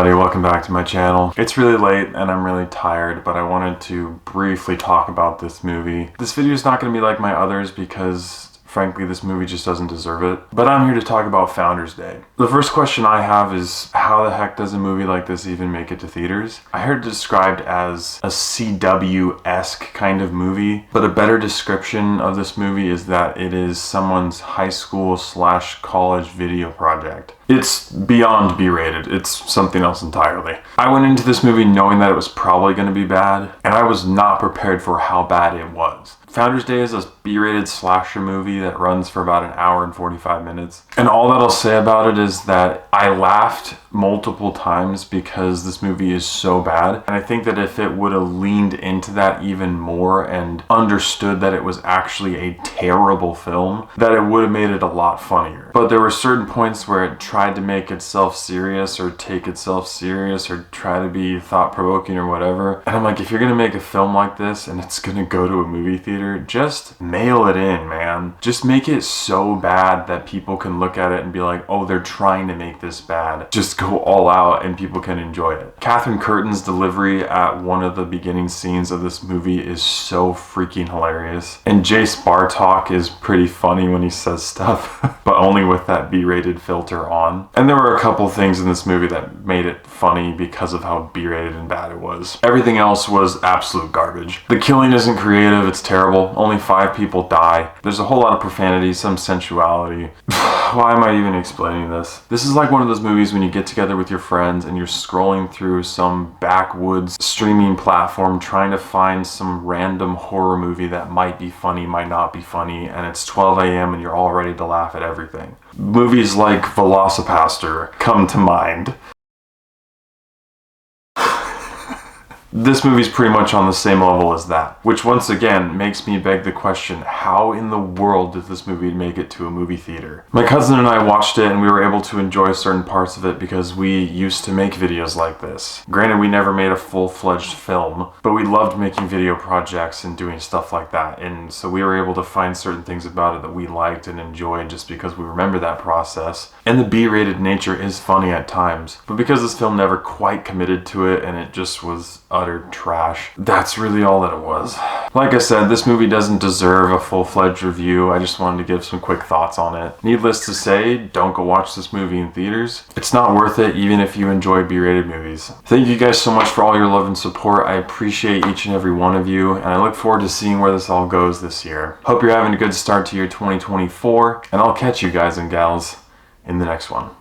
everybody, welcome back to my channel. It's really late and I'm really tired, but I wanted to briefly talk about this movie. This video is not going to be like my others because frankly, this movie just doesn't deserve it. But I'm here to talk about Founders Day. The first question I have is, how the heck does a movie like this even make it to theaters? I heard it described as a CW-esque kind of movie, but a better description of this movie is that it is someone's high school / college video project. It's beyond B-rated. It's something else entirely. I went into this movie knowing that it was probably going to be bad, and I was not prepared for how bad it was. Founders Day is a B-rated slasher movie that runs for about an hour and 45 minutes. And all that I'll say about it is that I laughed multiple times because this movie is so bad. And I think that if it would have leaned into that even more and understood that it was actually a terrible film, that it would have made it a lot funnier. But there were certain points where it tried to make itself serious or take itself serious or try to be thought-provoking or whatever. And I'm like, if you're gonna make a film like this and it's gonna go to a movie theater, just mail it in, man. Just make it so bad that people can look at it and be like, oh, they're trying to make this bad. Just go all out and people can enjoy it. Katherine Curtin's delivery at one of the beginning scenes of this movie is so freaking hilarious. And Jace Bartok is pretty funny when he says stuff, but only with that B-rated filter on. And there were a couple things in this movie that made it funny because of how B-rated and bad it was. Everything else was absolute garbage. The killing isn't creative, it's terrible. Only 5 people die. There's a whole lot of profanity, some sensuality. Why am I even explaining this? This is like one of those movies when you get together with your friends and you're scrolling through some backwoods streaming platform trying to find some random horror movie that might be funny, might not be funny, and it's 12 a.m. and you're all ready to laugh at everything. Movies like Velocipaster come to mind. This movie's pretty much on the same level as that, which once again makes me beg the question, how in the world did this movie make it to a movie theater? My cousin and I watched it and we were able to enjoy certain parts of it because we used to make videos like this. Granted, we never made a full-fledged film, but we loved making video projects and doing stuff like that, and so we were able to find certain things about it that we liked and enjoyed just because we remember that process. And the B-rated nature is funny at times, but because this film never quite committed to it and it just was utter trash, that's really all that it was. Like I said, this movie doesn't deserve a full-fledged review. I just wanted to give some quick thoughts on it. Needless to say, don't go watch this movie in theaters. It's not worth it even if you enjoy B-rated movies. Thank you guys so much for all your love and support. I appreciate each and every one of you, and I look forward to seeing where this all goes this year. Hope you're having a good start to your 2024, and I'll catch you guys and gals in the next one.